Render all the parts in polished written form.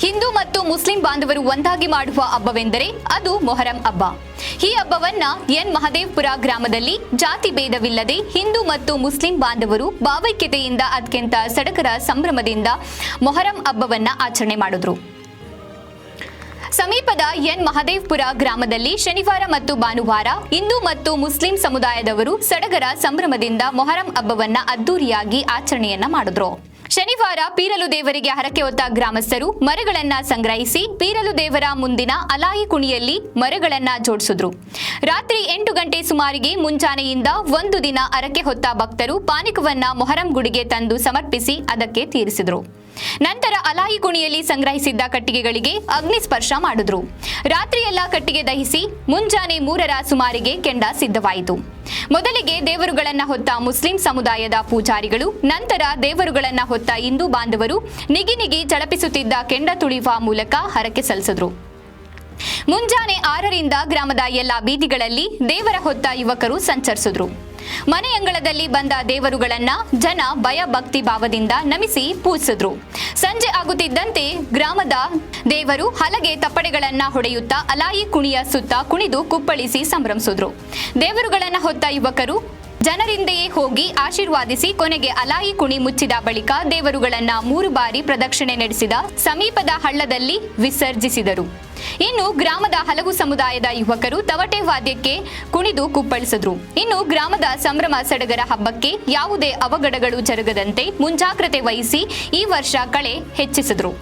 ಹಿಂದೂ ಮತ್ತು ಮುಸ್ಲಿಂ ಬಾಂಧವರು ಒಂದಾಗಿ ಮಾಡುವ ಹಬ್ಬವೆಂದರೆ ಅದು ಮೊಹರಂ ಹಬ್ಬ. ಈ ಹಬ್ಬವನ್ನ ಎನ್ ಮಹದೇವಪುರ ಗ್ರಾಮದಲ್ಲಿ ಜಾತಿ ಭೇದವಿಲ್ಲದೆ ಹಿಂದೂ ಮತ್ತು ಮುಸ್ಲಿಂ ಬಾಂಧವರು ಭಾವೈಕ್ಯತೆಯಿಂದ ಅತ್ಯಂತ ಸಡಗರ ಸಂಭ್ರಮದಿಂದ ಮೊಹರಂ ಹಬ್ಬವನ್ನ ಆಚರಣೆ ಮಾಡಿದ್ರು. ಸಮೀಪದ ಎನ್ ಮಹದೇವಪುರ ಗ್ರಾಮದಲ್ಲಿ ಶನಿವಾರ ಮತ್ತು ಭಾನುವಾರ ಹಿಂದೂ ಮತ್ತು ಮುಸ್ಲಿಂ ಸಮುದಾಯದವರು ಸಡಗರ ಸಂಭ್ರಮದಿಂದ ಮೊಹರಂ ಹಬ್ಬವನ್ನ ಅದ್ದೂರಿಯಾಗಿ ಆಚರಣೆಯನ್ನ ಮಾಡಿದ್ರು. ಶನಿವಾರ ಪೀರಲು ದೇವರಿಗೆ ಹರಕೆ ಹೊತ್ತ ಗ್ರಾಮಸ್ಥರು ಮರಗಳನ್ನ ಸಂಗ್ರಹಿಸಿ ಪೀರಲು ದೇವರ ಮುಂದಿನ ಅಲಾಯಿ ಕುಣಿಯಲ್ಲಿ ಮರಗಳನ್ನ ಜೋಡಿಸಿದ್ರು. ರಾತ್ರಿ 8 ಗಂಟೆ ಸುಮಾರಿಗೆ ಮುಂಜಾನೆಯಿಂದ ಒಂದು ದಿನ ಹರಕೆ ಹೊತ್ತ ಭಕ್ತರು ಪಾನಕವನ್ನ ಮೊಹರಂ ಗುಡಿಗೆ ತಂದು ಸಮರ್ಪಿಸಿ ಅದಕ್ಕೆ ತೀರಿಸಿದ್ರು. ನಂತರ ಅಲಾಯಿ ಕುಣಿಯಲ್ಲಿ ಸಂಗ್ರಹಿಸಿದ್ದ ಕಟ್ಟಿಗೆಗಳಿಗೆ ಅಗ್ನಿ ಸ್ಪರ್ಶ ಮಾಡಿದ್ರು. ರಾತ್ರಿಯೆಲ್ಲ ಕಟ್ಟಿಗೆ ದಹಿಸಿ ಮುಂಜಾನೆ 3ರ ಸುಮಾರಿಗೆ ಕೆಂಡ ಸಿದ್ಧವಾಯಿತು. ಮೊದಲಿಗೆ ದೇವರುಗಳನ್ನ ಹೊತ್ತ ಮುಸ್ಲಿಂ ಸಮುದಾಯದ ಪೂಜಾರಿಗಳು, ನಂತರ ದೇವರುಗಳನ್ನ ಹೊತ್ತ ಹಿಂದೂ ಬಾಂಧವರು ನಿಗಿ ಝಳಪಿಸುತ್ತಿದ್ದ ಕೆಂಡ ತುಳಿಯುವ ಮೂಲಕ ಹರಕೆ ಸಲ್ಲಿಸಿದ್ರು. ಮುಂಜಾನೆ 6ರಿಂದ ಗ್ರಾಮದ ಎಲ್ಲ ಬೀದಿಗಳಲ್ಲಿ ದೇವರ ಹೊತ್ತ ಯುವಕರು ಸಂಚರಿಸಿದ್ರು. ಮನೆಯಂಗಳದಲ್ಲಿ ಬಂದ ದೇವರುಗಳನ್ನ ಜನ ಭಯ ಭಕ್ತಿ ಭಾವದಿಂದ ನಮಿಸಿ ಪೂಜಿಸಿದ್ರು. ಸಂಜೆ ಆಗುತ್ತಿದ್ದಂತೆ ಗ್ರಾಮದ ದೇವರು ಹಲಗೆ ತಪ್ಪಡೆಗಳನ್ನ ಹೊಡೆಯುತ್ತಾ ಅಲಾಯಿ ಕುಣಿಯ ಸುತ್ತ ಕುಣಿದು ಕುಪ್ಪಳಿಸಿ ಸಂಭ್ರಮಿಸಿದ್ರು. ದೇವರುಗಳನ್ನ ಹೊತ್ತ ಯುವಕರು ಜನರಿಂದೆಯೇ ಹೋಗಿ ಆಶೀರ್ವಾದಿಸಿ ಕೊನೆಗೆ ಅಲಾಯಿ ಕುಣಿ ಮುಚ್ಚಿದ ಬಳಿಕ ದೇವರುಗಳನ್ನ 3 ಬಾರಿ ಪ್ರದಕ್ಷಿಣೆ ನಡೆಸಿದ ಸಮೀಪದ ಹಳ್ಳದಲ್ಲಿ ವಿಸರ್ಜಿಸಿದರು. ಇನ್ನು ಗ್ರಾಮದ ಹಲವು ಸಮುದಾಯದ ಯುವಕರು ತವಟೆ ವಾದ್ಯಕ್ಕೆ ಕುಣಿದು ಕುಪ್ಪಳಿಸಿದ್ರು. ಇನ್ನು ಗ್ರಾಮದ ಸಂಭ್ರಮ ಸಡಗರ ಹಬ್ಬಕ್ಕೆ ಯಾವುದೇ ಅವಘಡಗಳು ಜರುಗದಂತೆ ಮುಂಜಾಗ್ರತೆ ವಹಿಸಿ ಈ ವರ್ಷ ಕಳೆ ಹೆಚ್ಚಿಸಿದ್ರು.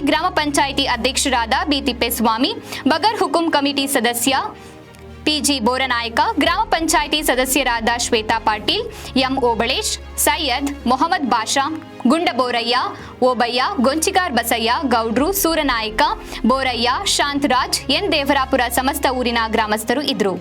ಗ್ರಾಮ ಪಂಚಾಯಿತಿ ಅಧ್ಯಕ್ಷರಾದ ಬಿ ತಿಪ್ಪೇಸ್ವಾಮಿ, ಬಗರ್ ಹುಕುಂ ಕಮಿಟಿ ಸದಸ್ಯ ಪಿಜಿ ಬೋರನಾಯಕ, ಗ್ರಾಮ ಪಂಚಾಯಿತಿ ಸದಸ್ಯರಾದ ಶ್ವೇತಾ ಪಾಟೀಲ್, ಎಂ ಓಬಳೇಶ್, ಸೈಯದ್, ಮೊಹಮ್ಮದ್ ಬಾಷಾ, ಗುಂಡಬೋರಯ್ಯ, ಓಬಯ್ಯ, ಗೊಂಚಿಗಾರ್ ಬಸಯ್ಯ, ಗೌಡ್ರು, ಸೂರನಾಯಕ, ಬೋರಯ್ಯ, ಶಾಂತರಾಜ್, ಎನ್ ದೇವರಾಪುರ ಸಮಸ್ತ ಊರಿನ ಗ್ರಾಮಸ್ಥರು ಇದ್ರು.